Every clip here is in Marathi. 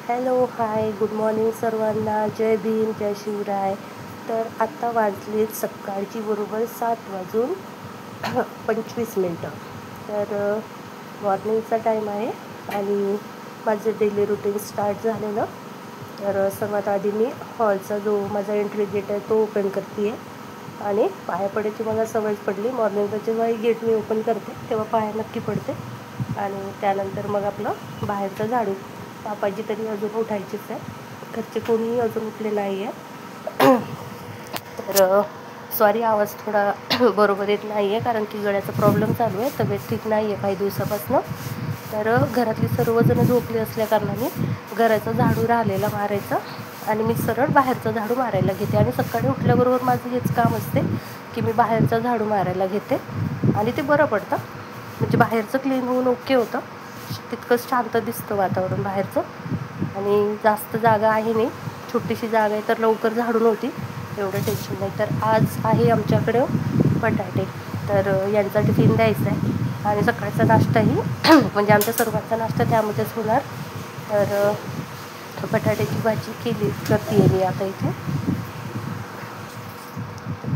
हॅलो हाय गुड मॉर्निंग सर्वांना. जय भीम जय शिवराय. तर आत्ता वाजले सकाळची बरोबर 7:25. तर मॉर्निंगचा टाईम आहे आणि माझं डेली रुटीन स्टार्ट झालेलं. तर सर्वात आधी मी हॉलचा जो माझा एंट्री गेट आहे तो ओपन करते आहे आणि पाया पडायची मला सवयच पडली. मॉर्निंगला जेव्हाही गेट मी ओपन करते तेव्हा पाया नक्की पडते. आणि त्यानंतर मग आपलं बाहेरचं झाडू. पापाजी तरी अजून उठायचीच आहे, घरचे कोणीही अजून उठले नाही आहे. तर सॉरी आवाज थोडा बरोबर येत नाही आहे कारण की गळ्याचा प्रॉब्लेम चालू आहे. तब्येत ठीक नाही आहे काही दिवसापासून. तर घरातली सर्वजणं झोपली असल्या कारणाने घराचा झाडू राहिलेला मारायचा आणि मी सरळ बाहेरचा झाडू मारायला घेते. आणि सकाळी उठल्याबरोबर माझं हेच काम असते की मी बाहेरचा झाडू मारायला घेते आणि ते बरं पडतं. म्हणजे बाहेरचं क्लीन होऊन ओके होतं, तितकंच शांत दिसतं वातावरण बाहेरचं. आणि जास्त जागा आहे नाही, छोटीशी जागा आहे, तर लवकर झाडून होती, एवढं टेन्शन नाही. तर आज आहे आमच्याकडं बटाटे. तर यांचा टिफिन द्यायचा आहे आणि सकाळचा नाश्ताही म्हणजे आमच्या सर्वांचा नाश्ता त्यामध्येच होणार. तर बटाट्याची भाजी करते आहे मी आता इथे.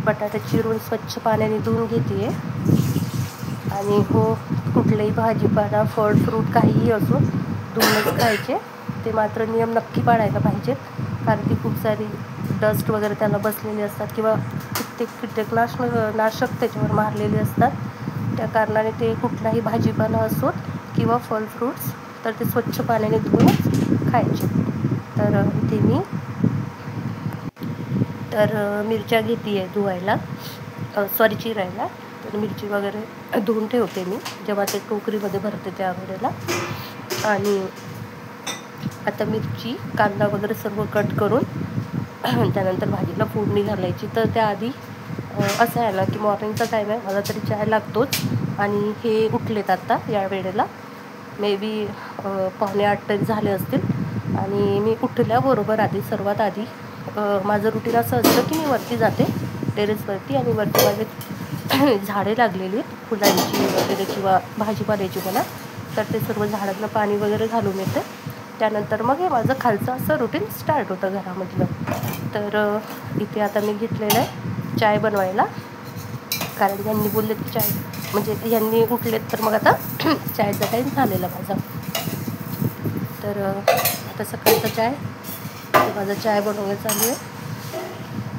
बटाटे चिरून स्वच्छ पाण्याने धुवून घेते आहे. आणि हो, कुठलंही भाजीपाला फळ फ्रूट काहीही असो धुवूनच खायचे. ते मात्र नियम नक्की पाळायला पाहिजेत कारण ती खूप सारी डस्ट वगैरे त्याला बसलेली असतात किंवा कीटकनाशक त्याच्यावर मारलेले असतात. त्या कारणाने ते कुठलाही भाजीपाला असोत किंवा फळ फ्रूट्स तर ते स्वच्छ पाण्याने धुवूनच खायचे. तर इथे मी मिरच्या घेते आहे धुवायला, चिरायला. तर मिरची वगैरे धुवून ठेवते मी जेव्हा ते टोकरीमध्ये भरते त्या वेळेला. आणि आता मिरची कांदा वगैरे सर्व कट करून त्यानंतर भाजीला फोडणी घालायची. तर त्याआधी असं आहे ना की मॉर्निंगचा टाईम आहे, मला तरी चहा लागतोच. आणि हे उठलेत आत्ता या वेळेला, मे बी 7:45 तरी झाले असतील. आणि मी उठल्याबरोबर सर्वात आधी माझं रुटीन असं असतं की मी वरती जाते टेरेसवरती आणि वरती माझे झाडे लागलेली आहेत फुलांची वगैरे किंवा भाजीपाल्याची मला. तर ते सर्व झाडांना पाणी वगैरे घालून येते. त्यानंतर मग हे माझं खालचं असं रुटीन स्टार्ट होतं घरामधलं. तर इथे आता मी घेतलेलं आहे चाय बनवायला कारण यांनी बोललेत की चाय म्हणजे यांनी उठलेत तर मग आता चायचा टाईम झालेला माझा. तर आता सकाळचा चाय माझा चाय बनवायला चालू आहे.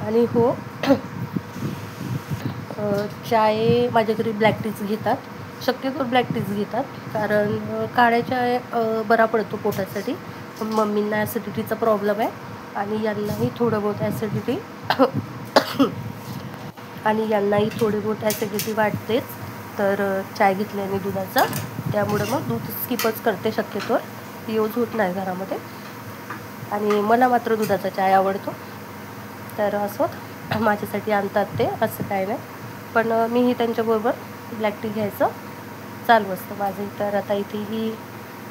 आणि हो, चाय माझ्या घरी ब्लॅक टीच घेतात, शक्यतो ब्लॅक टीच घेतात कारण काळ्या चाय बरा पडतो पोटासाठी. पण मम्मींना ॲसिडिटीचा प्रॉब्लेम आहे आणि यांनाही थोडं बहुत ॲसिडिटी वाटतेच. तर चाय घेतल्याने दुधाचा, त्यामुळं मग दूध स्किपच करते, शक्यतो यूज होत नाही घरामध्ये. आणि मला मात्र दुधाचा चाय आवडतो. तर असं माझ्यासाठी आणतात ते, असं काय नाही. पण मीही त्यांच्याबरोबर ब्लॅक टी घ्यायचं चालू असतं माझं. तर आता इथे ही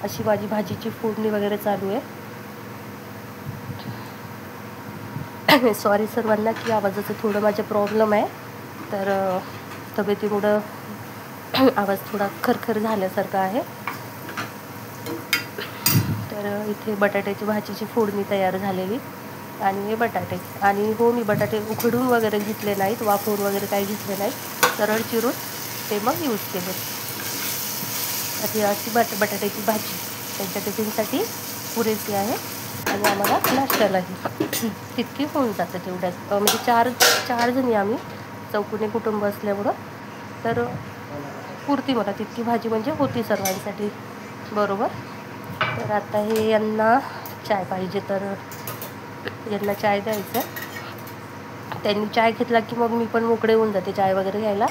अशी माझी भाजीची फोडणी वगैरे चालू आहे. सॉरी सर्वांना की आवाजाचं थोडं माझे प्रॉब्लेम आहे. तर तब्येतीमुळं आवाज थोडा खरखर झाल्यासारखा आहे. तर इथे बटाट्याची भाजीची फोडणी तयार झालेली आणि हे बटाटे. आणि हो, मी बटाटे उकडून वगैरे घेतले नाहीत, वाफवून वगैरे काही घेतले नाहीत, सरळ चिरून ते मग यूज केले. अशी बटाट्याची भाजी त्यांच्या टिफिनसाठी पुरेशी आहे आणि आम्हाला नाश्त्यालाही तितकी होऊन जातं तेवढ्यात. म्हणजे चार जणी आम्ही, चौकोनी कुटुंब असल्यामुळं तर पुरती मला तितकी भाजी म्हणजे होती सर्वांसाठी बरोबर. तर आता हे यांना चाय पाहिजे तर यांना चाय द्यायचं. त्यांनी चाय घेतला की मग मी पण मोकळे होऊन जाते चाय वगैरे घ्यायला.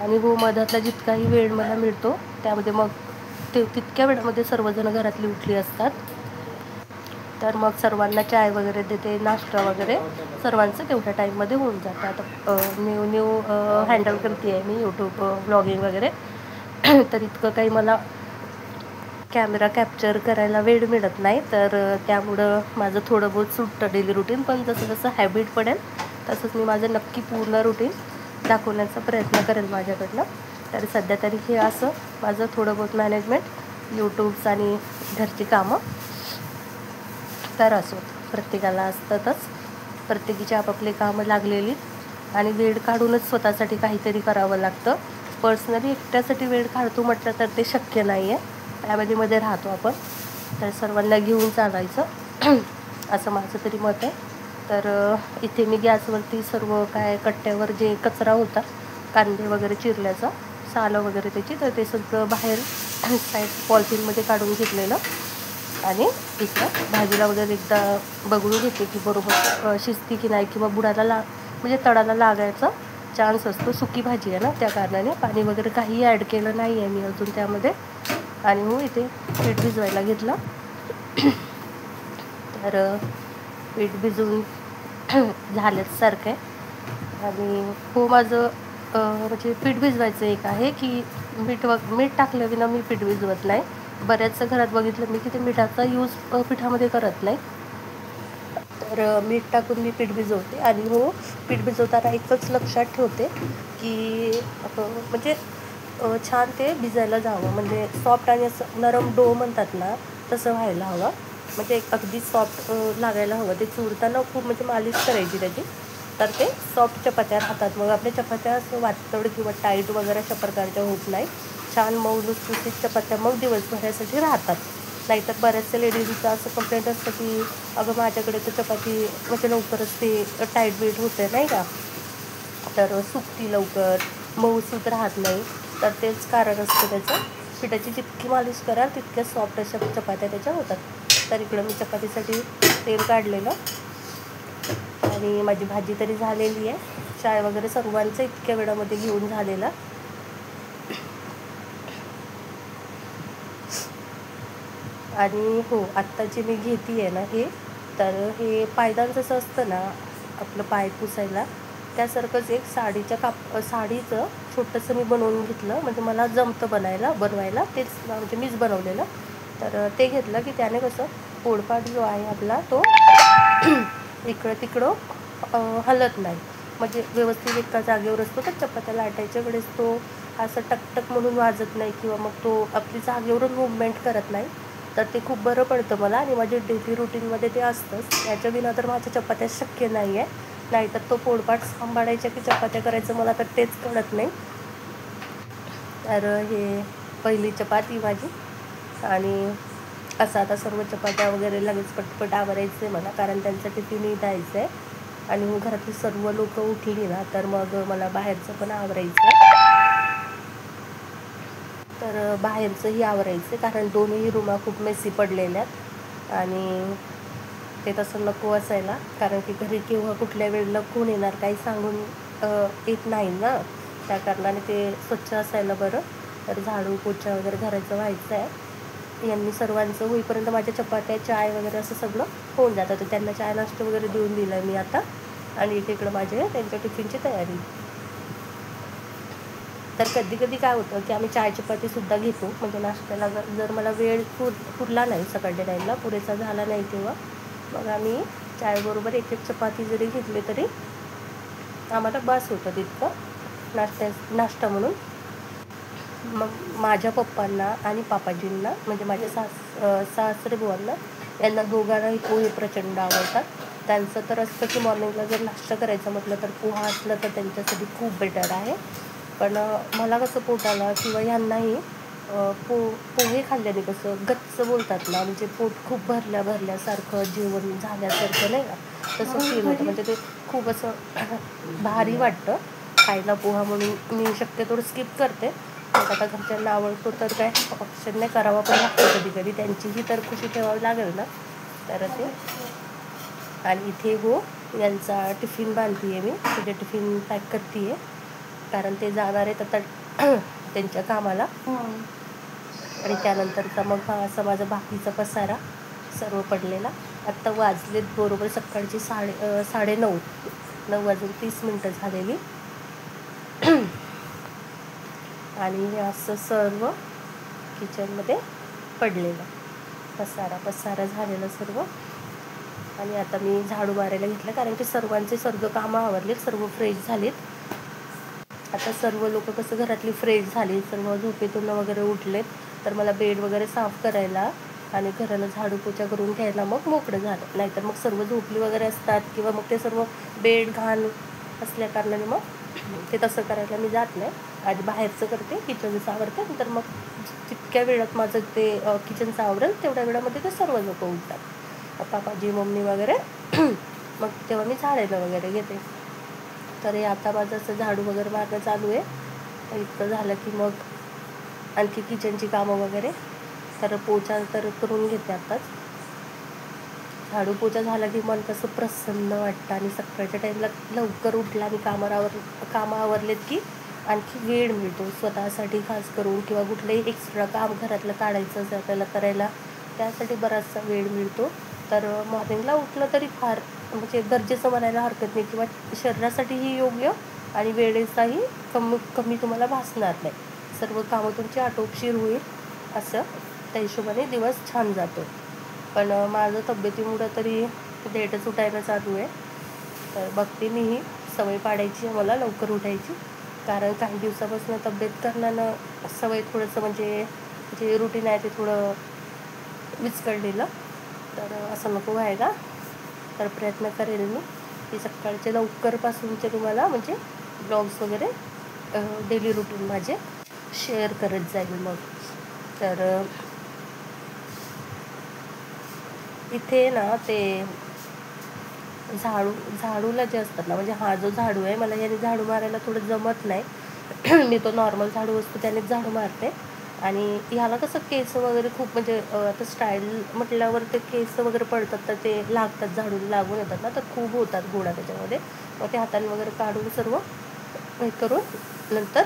आणि हो, मधातला जितकाही वेळ मला मिळतो त्यामध्ये मग तितक्या वेळामध्ये सर्वजण घरातली उठली असतात. तर मग सर्वांना चाय वगैरे देते, नाश्ता वगैरे सर्वांचं तेवढ्या टाईममध्ये होऊन जातं. आता न्यू हँडल करते आहे मी यूट्यूब व्लॉगिंग वगैरे. तर इतकं काही मला कॅमेरा कॅप्चर करायला वेळ मिळत नाही. तर त्यामुळं माझं थोडं बहुत सुटतं डेली रुटीन. पण जसं जसं हॅबिट पडेल तसंच मी माझं नक्की पूर्ण रुटीन दाखवण्याचा प्रयत्न करेल माझ्याकडनं. तर सध्या तरी हे असं माझं थोडं बहुत मॅनेजमेंट यूट्यूब्स आणि घरची कामं बेकार असोत, प्रत्येकाला असतातच, प्रत्येकीची आपापले कामं लागलेली आणि वेळ काढूनच स्वतःसाठी काहीतरी करावं लागतं. पर्सनली एकट्यासाठी वेळ काढतो म्हटलं तर ते शक्य नाही आहे, फॅमिलीमध्ये राहतो आपण, तर सर्वांना घेऊन चालायचं असं माझं तरी मत आहे. तर इथे मी गॅसवरती सर्व काय कट्ट्यावर जे कचरा होता, कांदे वगैरे चिरल्याचा, सालं वगैरे त्याची, तर ते सगळं बाहेर साईड पॉलिथिनमध्ये काढून घेतलेलं आणि इथं भाजीला वगैरे एकदा बघून घेते की बरोबर शिजती की नाही, किंवा बुडाला म्हणजे तडाला लागायचा चान्स असतो. सुकी भाजी आहे ना, त्या कारणाने पाणी वगैरे काही ॲड केलं नाही आहे मी अजून त्यामध्ये. आणि हो इथे पीठ भिजवायला घेतलं. तर पीठ भिजवून झालंच सारखं आहे. आणि हो माझं म्हणजे पीठ भिजवायचं एक आहे की मीठ टाकलं विना मी पीठ भिजवत नाही. बऱ्याचशा घरात बघितलं मी की ते मिठाचा यूज पिठामध्ये करत नाही, तर मीठ टाकून मी पीठ भिजवते. आणि हो पीठ भिजवताना एकच लक्षात ठेवते की म्हणजे छान ते भिजायला जावं, म्हणजे सॉफ्ट आणि असं नरम डो म्हणतात ना तसं व्हायला हवं, म्हणजे अगदी सॉफ्ट लागायला हवं. ते चुरताना खूप म्हणजे मालिश करायची त्याची, तर ते सॉफ्ट चपात्या राहतात. मग आपल्या चपात्या असं वातड किंवा टाईट वगैरे अशा प्रकारच्या होत नाही, छान मऊ लुसलुसीत चपात्या मग दिवसभरासाठी राहतात. नाहीतर बऱ्याचशा लेडीजचं असं कंप्लेंट असतं की अगं माझ्याकडे तर चपाती म्हणजे लवकरच ते टाईट बीट होते नाही का, तर सुकती लवकर, मऊसूत राहत नाही. तर तेच कारण असतं त्याचं. पिठाची जितकी मालिश कराल तितक्या सॉफ्ट अशा चपात्या त्याच्या होतात. तर इकडं मी चपातीसाठी तेल काढलेलं आणि माझी भाजी तरी झालेली आहे. चाय वगैरे सर्वांचं इतक्या वेळामध्ये घेऊन झालेला. आणि हो आत्ता जे मी घेते आहे ना तर हे पायदान जसं असतं ना आपलं पाय पुसायला, त्यासारखंच एक साडीचं छोटंसं मी बनवून घेतलं. म्हणजे मला जमतं बनवायला तेच म्हणजे मीच बनवलेलं. तर ते घेतलं की त्याने कसं पोळपाट जो आहे आपला तो इकडं तिकडं हलत नाही, म्हणजे व्यवस्थित एका जागेवर असतो. तर चपात्या लाटायच्या वेळेस तो असं टकटक म्हणून वाजत नाही, किंवा मग तो आपली जागेवरून मुवमेंट करत नाही. तर ते खूप बरं पडतं मला, आणि माझ्या डेली रुटीनमध्ये ते असतंच. याच्या विना तर माझ्या चपात्या शक्य नाही आहे. नाहीतर तो पोळपाट सांभाळायच्या की चपात्या करायचं मला तर तेच कळत नाही. तर हे पहिली चपाती माझी, आणि असं आता सर्व चपात्या वगैरे लगेच पटपट आवरायचं आहे मला, कारण त्यांचं टिफिनही द्यायचं आहे. आणि मग घरातली सर्व लोक उठली ना तर मग मला बाहेरचं पण आवरायचं आहे. तर बाहेरचंही आवरायचं, कारण दोन्ही रूमा खूप मेसी पडलेल्या आहेत. आणि ते तसं नको असायला, कारण की घरी किंवा कुठल्या वेळेला कोण येणार काही सांगून येत नाही ना, त्या कारणाने ते स्वच्छ असायला बरं. तर झाडू पोछा वगैरे घराचं व्हायचं आहे. यांनी सर्वांचं होईपर्यंत माझ्या चपात्या चाय वगैरे असं सगळं होऊन जातं. तर त्यांना चाय नाश्ता वगैरे देऊन दिला आहे मी आता. आणि इकडं माझे त्यांच्या टिफिनची तयारी. तर कधी कधी काय होतं की आम्ही चाय चपातीसुद्धा घेतो, म्हणजे नाश्त्याला जर मला वेळ पुरला नाही, सकाळच्या टाईमला पुरेसा झाला नाही, तेव्हा मग आम्ही चायबरोबर एक चपाती जरी घेतली तरी आम्हाला बस होतं तितकं नाश्ता म्हणून. मग माझ्या पप्पांना आणि पापाजींना, म्हणजे माझ्या सासरे बुवांना, यांना दोघांनाही पोहे प्रचंड आवडतात. त्यांचं तर असतं की मॉर्निंगला जर नाश्ता करायचं म्हटलं तर पोहा असलं तर त्यांच्यासाठी खूप बेटर आहे. पण मला कसं पोटाला किंवा ह्यांनाही पोहे खाल्ल्याने कसं गच्च बोलतात ना, म्हणजे पोट खूप भरल्यासारखं, जेवण झाल्यासारखं नाही का, तसं फील होतं. म्हणजे ते खूप असं भारी वाटतं खायला पोहा, म्हणून मी शक्यतो स्किप करते. मग आता घरच्यांना आवडतो तर काय ऑप्शन नाही, करावा पण लागतो कधी कधी, त्यांचीही तर खुशी ठेवावी लागेल ना. तर ते, आणि इथे हो यांचा टिफिन बांधते आहे मी, तुझे टिफिन पॅक करते आहे, कारण ते जाणार आहेत आता त्यांच्या कामाला. आणि त्यानंतरचा मग हा असा माझा बाकीचा पसारा सर्व पडलेला. आत्ता वाजलेत बरोबर सकाळची 9:30 वाजून 30 झालेली. आणि हे असं सर्व किचनमध्ये पडलेलं पसारा झालेलं सर्व. आणि आता मी झाडू मारायला घेतलं, कारण की सर्वांचे सर्व कामं आवरलेत, सर्व फ्रेश झालेत. आता सर्व लोक कसं घरातली फ्रेश झाली, सर्व झोपेतून वगैरे उठलेत, तर मला बेड वगैरे साफ करायला आणि घराला झाडू पोछा करून घ्यायला मग मोकळं झालं. नाहीतर मग सर्व झोपली वगैरे असतात किंवा मग ते सर्व बेड घाण असल्या कारणाने मग ते तसं करायला मी जात नाही. आधी बाहेरचं करते, किचनचं आवरते, नंतर मग जितक्या वेळात माझं ते किचनचं आवरेल तेवढ्या वेळामध्ये ते सर्व लोक उठतात, पापाजी मम्मी वगैरे. मग तेव्हा मी झाडायला वगैरे घेते. तर हे आता माझं असं झाडू वगैरे मारणं चालू आहे. इतकं झालं की मग आणखी किचनची कामं वगैरे. तर पोछा तर करून घेते आताच. झाडू पोछा झाला की मन कसं प्रसन्न वाटतं आणि सकाळच्या टाईमला लवकर उठला आणि कामं आवरलेत की आणखी वेळ मिळतो स्वतःसाठी खास करून, किंवा कुठलंही एक्स्ट्रा काम घरातलं काढायचं असेल आपल्याला करायला, त्यासाठी बराचसा वेळ मिळतो. तर मॉर्निंगला उठलं तरी फार म्हणजे गरजेचं म्हणायला हरकत नाही, किंवा शरीरासाठीही योग्य आणि वेळेचाही कमी तुम्हाला भासणार नाही. सर्व कामं तुमची आटोपशीर होईल, असं त्या हिशोबाने दिवस छान जातो. पण माझं तब्येतीमुळं तरी लेटच उठायला चालू आहे. तर बघते मी ही सवय पाडायची मला लवकर उठायची, कारण काही दिवसापासून तब्येत करण्यानं सवय थोडंसं म्हणजे जे रुटीन आहे ते थोडं विस्कळलेलं. तर असं नको व्हायला. तर प्रयत्न करेल मी की सकाळचे लवकरपासूनचे तुम्हाला म्हणजे ब्लॉग्स वगैरे डेली रुटीन माझे शेअर करत जाईल मग. तर इथे ना ते झाडूला जे असतात ना, म्हणजे हा जो झाडू आहे मला याने झाडू मारायला थोडं जमत नाही. मी तो नॉर्मल झाडू असतो त्यानेच झाडू मारते. आणि ह्याला कसं केस वगैरे खूप म्हणजे आता स्टाईल म्हटल्यावर ते केस वगैरे पडतात, तर ते लागतात, झाडूला लागून येतात ना, तर खूप होतात गोळा त्याच्यामध्ये. मग ते हाताने वगैरे काढून सर्व हे करून नंतर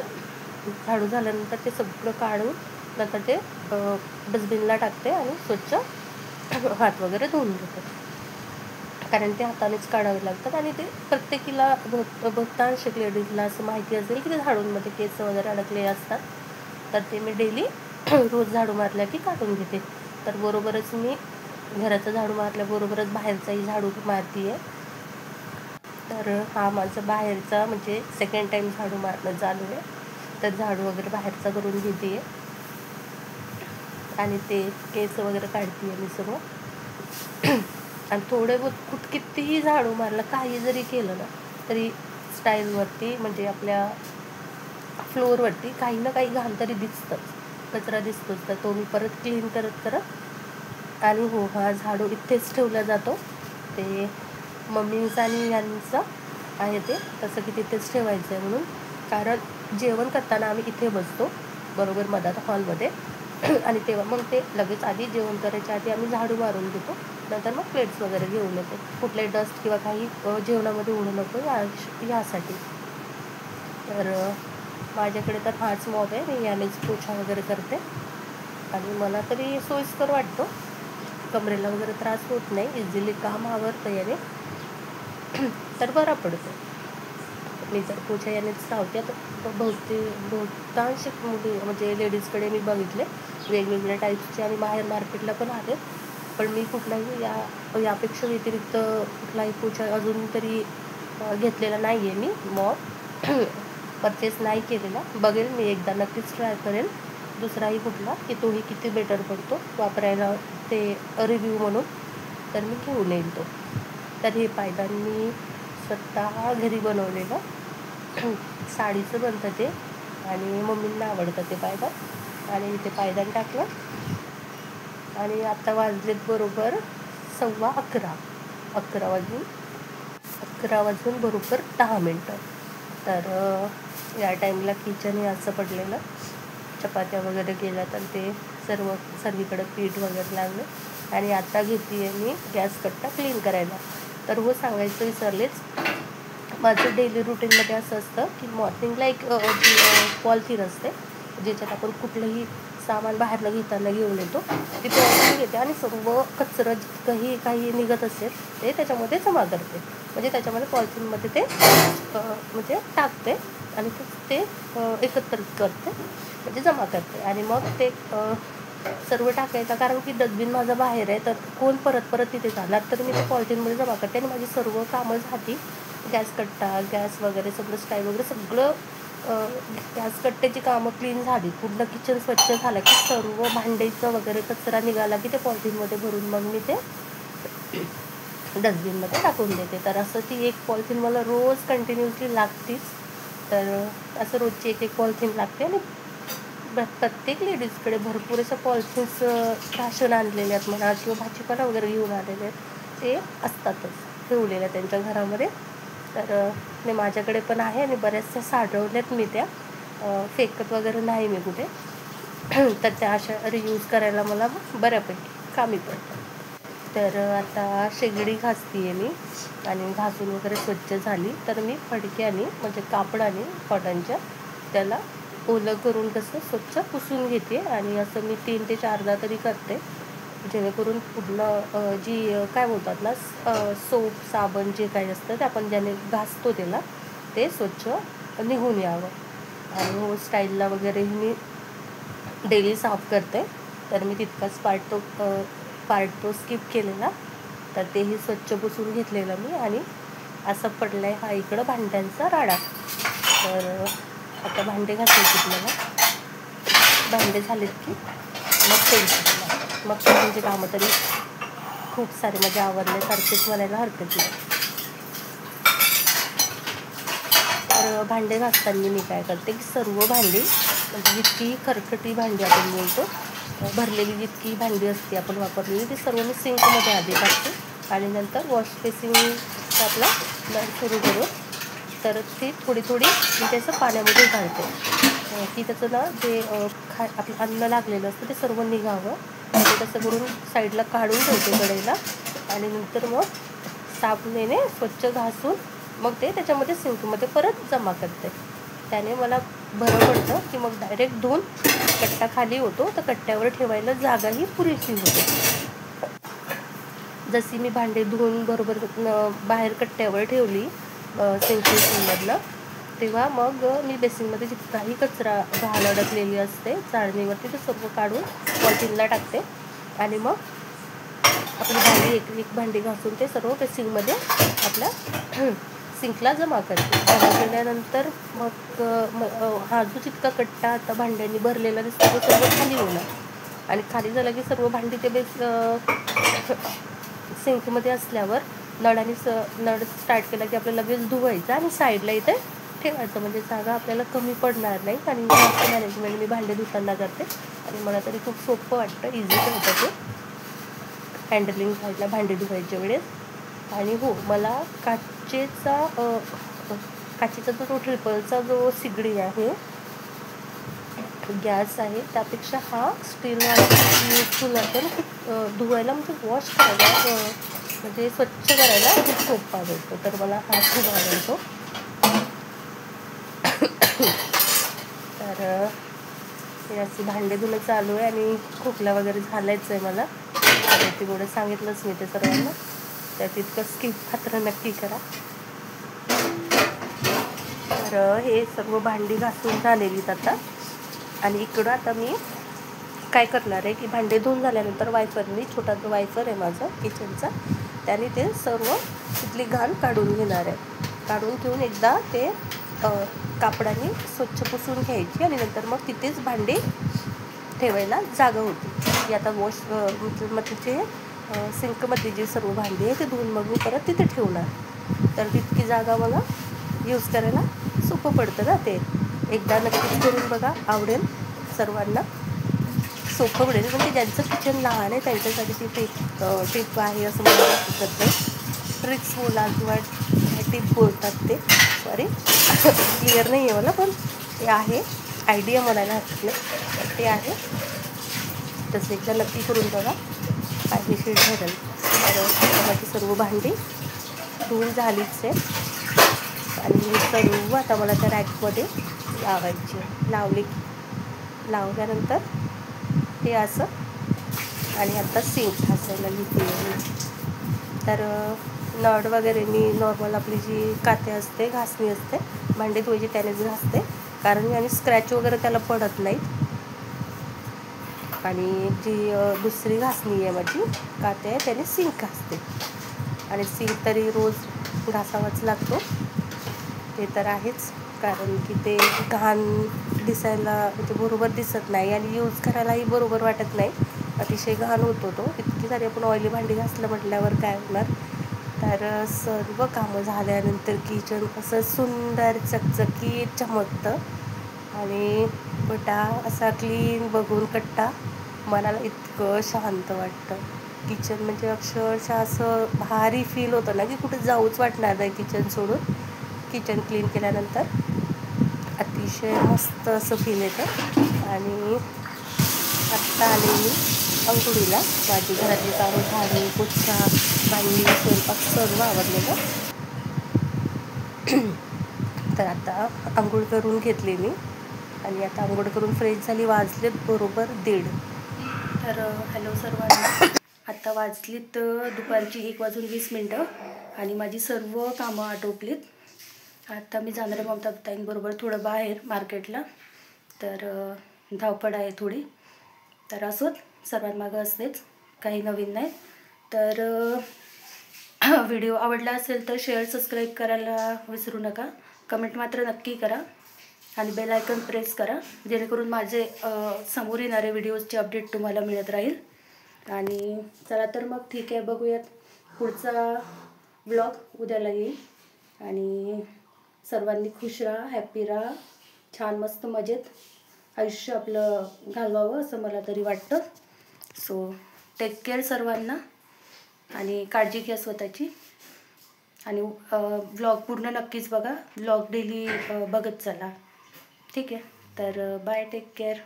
झाडू झाल्यानंतर ते सगळं काढून नंतर ते डस्टबिनला टाकते आणि स्वच्छ हात वगैरे धुवून घेते, कारण ते हातानेच काढावे लागतात. आणि ते प्रत्येकीला बहुतांश लेडीजला असं माहिती असेल की ते झाडूंमध्ये केस वगैरे अडकले असतात. तर ते मी डेली रोज झाडू मारल्या की काढून घेते. तर बरोबरच मी घराचा झाडू मारल्याबरोबरच बाहेरचाही झाडू मारते आहे. तर हा माझा बाहेरचा म्हणजे सेकंड टाईम झाडू मारणं चालू आहे. तर झाडू वगैरे बाहेरचा करून घेते आहे आणि ते केस वगैरे काढते आहे मी सर्व. आणि थोडे बहुत कितीही झाडू मारलं, काही जरी केलं ना तरी स्टाईलवरती म्हणजे आपल्या फ्लोअरवरती काही ना काही घाण तरी दिसतंच, कचरा दिसतोच. तर तो मी परत क्लीन करत आणि हो, हा झाडू इथेच ठेवला जातो. ते मम्मींचा आणि यांचा आहे ते तसं की तिथेच ठेवायचं आहे म्हणून. कारण जेवण करताना आम्ही इथे बसतो बरोबर मधात हॉलमध्ये. आणि तेव्हा मग ते लगेच आधी जेवण करायच्या आधी आम्ही झाडू मारून घेतो. नंतर मग प्लेट्स वगैरे घेऊन येते, कुठले डस्ट किंवा काही जेवणामध्ये उडू नको यासाठी. तर माझ्याकडे तर हाच मॉब आहे, मी यानेच पोछा वगैरे करते. आणि मला तरी सोयीस्कर वाटतो, कमरेला वगैरे त्रास होत नाही, इझिली काम आवरतं याने. तर बरा पडतो. मी तर पोछा यानेच लावते. आता बहुतांश मुली म्हणजे लेडीजकडे मी बघितले वेगवेगळ्या टाईप्सचे आणि बाहेर मार्केटला पण आहेत. पण मी कुठलाही यापेक्षा व्यतिरिक्त कुठलाही पोछा अजून तरी घेतलेला नाही आहे. मी मॉप परचेस नाही केलेला. बघेल मी एकदा, नक्कीच ट्राय करेल दुसराही कुठला की तोही किती बेटर पडतो वापरायला, ते रिव्ह्यू म्हणून. तर मी घेऊन येईल तो. तर हे पायदान मी स्वतः घरी बनवलेलं साडीचं बनतं ते, आणि मम्मींना आवडतं ते पायदान. आणि इथे पायदान टाकलं आणि आता वाजलेत बरोबर 11:15. 11 वाजून बरोबर 10 मिनटं. तर या टाईमला किचन हे असं पडलेलं, चपात्या वगैरे केल्या तर ते सर्वीकडे पीठ वगैरे लागलं. आणि आता घेते आहे मी गॅस कट्टा क्लीन करायला. तर हो, सांगायचं विसरलेच, माझं डेली रुटीनमध्ये असं असतं की मॉर्निंगला एक पॉलिथिन असते ज्याच्यात आपण कुठलंही सामान बाहेरनं घेताना घेऊन येतो. ती पॉलिथिन घेते आणि सर्व कचरा जितकंही काही निघत असेल ते त्याच्यामध्ये जमा करते. म्हणजे त्याच्यामध्ये पॉलिथिनमध्ये ते म्हणजे टाकते आणि ते एकत्रित करते, म्हणजे जमा करते. आणि मग ते सर्व टाकायचं, कारण की डस्टबिन माझा बाहेर आहे, तर कोण परत तिथे जाणार. तर मी ते पॉलिथिनमध्ये जमा करते आणि माझी सर्व कामं झाली. गॅस कट्टा, गॅस वगैरे सगळं स्टाईल वगैरे सगळं गॅस कट्ट्याची कामं क्लीन झाली, पूर्ण किचन स्वच्छ झालं की सर्व भांड्याचं वगैरे कचरा निघाला की ते पॉलिथिनमध्ये भरून मग मी ते डस्टबिनमध्ये टाकून देते. तर असं ती एक पॉलिथिन मला रोज कंटिन्युअसली लागतीच. तर असं रोजची एक पॉलिथिन लागते. आणि प्रत्येक लेडीजकडे भरपूर असं पॉलिथिन्स राशन आणलेले आहेत म्हणा किंवा भाजीपाला वगैरे घेऊन आलेले आहेत, ते असतातच ठेवलेल्या त्यांच्या घरामध्ये. तर माझ्याकडे पण आहे आणि बऱ्याचशा साठवल्यात मी त्या, फेकत वगैरे नाही मी कुठे. तर त्या अशा रियूज करायला मला बऱ्यापैकी कामी पडतात. तर आता शेगडी घासते आहे मी, आणि घासून वगैरे स्वच्छ झाली तर मी फडक्याने म्हणजे कापडाने कॉटनच्या त्याला ओलं करून कसं स्वच्छ पुसून घेते. आणि असं मी 3 ते 4दा तरी करते, जेणेकरून पूर्ण जी काय बोलतात ना सोप साबण जे काही असतं ते आपण ज्याने घासतो त्याला ते स्वच्छ निघून यावं. आणि हो स्टाईलला वगैरे मी डेली साफ करते. तर मी तितकाच पार्ट तो स्किप केलेला, तर तेही स्वच्छ पुसून घेतलेलं मी. आणि असं पडलं आहे हा इकडं भांड्यांचा राडा. तर आता भांडे घासायचे मला, भांडे झालेत की मग टेन्शन, मग त्यांची कामं तरी खूप सारे म्हणजे आवरल्यासारखेच म्हणायला हरकत नाही. तर भांडे घासताना मी काय करते की सर्व भांडी म्हणजे जितकी खरकटी भांडी आपण बोलतो, भरलेली जितकी भांडी असते आपण वापरलेली, ती सर्व मी सिंकमध्ये आधी टाकते. आणि नंतर वॉश बेसिंगचा आपला नळ सुरू करून तर ती थोडी मी त्याचं पाण्यामध्ये घालते की त्याचं ना जे आपलं अन्न लागलेलं असतं ते सर्व निघावं. ते तसं करून साईडला काढून ठेवते कढईला. आणि नंतर मग साबणाने स्वच्छ घासून मग ते त्याच्यामध्ये सिंकमध्ये परत जमा करते. त्याने मला बरं पडतं की मग डायरेक्ट धुवून कट्टा खाली होतो, तर कट्ट्यावर ठेवायला जागाही पुरेशी होते. जशी मी भांडे धुवून बरोबर बाहेर कट्ट्यावर ठेवली सिंकमधलं, तेव्हा मग मी बेसिनमध्ये जितकाही कचरा घाण अडकलेली असते चाळणीवरती ते सर्व काढून पॉलिथिनला टाकते. आणि मग आपली भांडी एक भांडी घासून ते सर्व बेसिनमध्ये आपल्या सिंकला जमा करते. जमा केल्यानंतर मग हा जो जितका कट्टा आता भांड्यांनी भरलेला दिसतो तो सर्व खाली होणार. आणि खाली झाला की सर्व भांडी ते सिंकमध्ये असल्यावर नळ स्टार्ट केला की आपल्याला लगेच धुवायचं आणि साईडला इथे ठेवायचं, म्हणजे जागा आपल्याला कमी पडणार नाही. आणि मॅनेजमेंट मी भांडे धुताना करते आणि मला तरी खूप सोपं वाटतं, इझी पडतं ते हँडलिंग साईडला भांडे धुवायच्या वेळेस. आणि हो, मला काचेचा जो ट्रिपलचा जो सिगडी आहे गॅस आहे त्यापेक्षा हा स्टीलवाला युजफुल आहे. खूप धुवायला म्हणजे वॉश करायला म्हणजे स्वच्छ करायला खूप सोपा भेटतो, तर मला हा खूप आवडतो. तर हे असे भांडे धुणं चालू आहे आणि खोकला वगैरे झालायचं आहे मला. ते गोडं सांगितलंच मी ते सर्वांना, तर तितकं स्किप मात्र नक्की करा. तर हे सर्व भांडी घासून झालेलीत आता. आणि इकडं आता मी काय करणार आहे की भांडे धुवून झाल्यानंतर वायफरनी, छोटा जो वायफर आहे माझा किचनचा, त्याने ते सर्व तिथली घाण काढून घेणार आहे. काढून घेऊन एकदा ते कापडाने स्वच्छ पुसून घ्यायची आणि नंतर मग तिथेच भांडी ठेवायला जागा होती. की आता मग तिचे सिंकमध्ये जी सर्व भांडी आहे ते धुवून मग मी परत तिथे ठेवणार. तर तितकी जागा मला यूज करायला सोपं पडतं ना ते. एकदा नक्कीच करून बघा, आवडेल सर्वांना, सोपं पडेल. म्हणजे ज्यांचं किचन लहान आहे त्यांच्यासाठी ती टिप आहे असं मला शकत नाही. ट्रिक्स बोला किंवा टिप बोलतात ते, सॉरी क्लिअर नाही आहे मला, पण ते आहे, आयडिया म्हणायला हरकत नाही, ते आहे. तसं एकदा नक्की करून बघा, फायदेशीर ठरेल. तर माझी सर्व भांडी धुवून झालीच आहे आणि सर्व आता मला त्या रॅकमध्ये लावायची. लावल्यानंतर हे असं. आणि आता सिंक घासायला घेते मी. तर नळ वगैरे मी नॉर्मल आपली जी काथे असते, घासणी असते भांडे धुवायची त्यानेच घासते, कारण आणि स्क्रॅच वगैरे त्याला पडत नाहीत. आणि जी दुसरी घासणी आहे माझी काथे आहे त्याने सिंक घासते. आणि सिंक तरी रोज घासावाच लागतो, ते तर आहेच, कारण की ते घाण दिसायला म्हणजे बरोबर दिसत नाही आणि यूज करायलाही बरोबर वाटत नाही, अतिशय घाण होतो तो. इतकी सारी आपण ऑइली भांडी घासलं म्हटल्यावर काय होणार. तर सर्व कामं झाल्यानंतर किचन असं सुंदर चकचकीत चमकतं आणि कट्टा असा क्लीन बघून कट्टा मनाला इतकं शांत वाटतं. किचन म्हणजे अक्षरशः असं भारी फील होतं ना की कुठे जाऊच वाटणार नाही किचन सोडून. किचन क्लीन केल्यानंतर अतिशय मस्त असं फील येतं. आणि आत्ता आले मी अंघोळीला. माझी घरातली कामं झाडू पोछा भांडी स्वयंपाक सर्व आवरलेलं. तर आता अंघोळ करून घेतली मी आणि आता अंघोळ करून फ्रेश झाली. वाजलेत बरोबर 1:30. तर हॅलो सर्वांना. आत्ता वाजलीत दुपारची 1:20 आणि माझी सर्व कामं आटोपलीत. आता मी जाणार आहे ममताताईंबरोबर थोडं बाहेर मार्केटला. तर धावपळ आहे थोडी. तर असोच, सर्वांमागं असतेच, काही नवीन नाही. तर व्हिडिओ आवडला असेल तर शेअर सबस्क्राईब करायला विसरू नका. कमेंट मात्र नक्की करा आणि बेल आयकॉन प्रेस करा, जेणेकरून माझे समोर येणारे व्हिडिओजचे अपडेट तुम्हाला मिळत राहील. आणि चला तर मग ठीक आहे, बघूयात पुढचा व्लॉग उद्याला येईल. आणि सर्वांनी खुश राहा, हॅप्पी राहा, छान मस्त मजेत आयुष्य आपलं घालवावं असं मला तरी वाटतं. सो टेक केअर सर्वांना आणि काळजी घ्या स्वतःची. आणि व्लॉग पूर्ण नक्कीच बघा. व्लॉग डेली बघत चला. ठीक आहे, तर बाय, टेक केअर.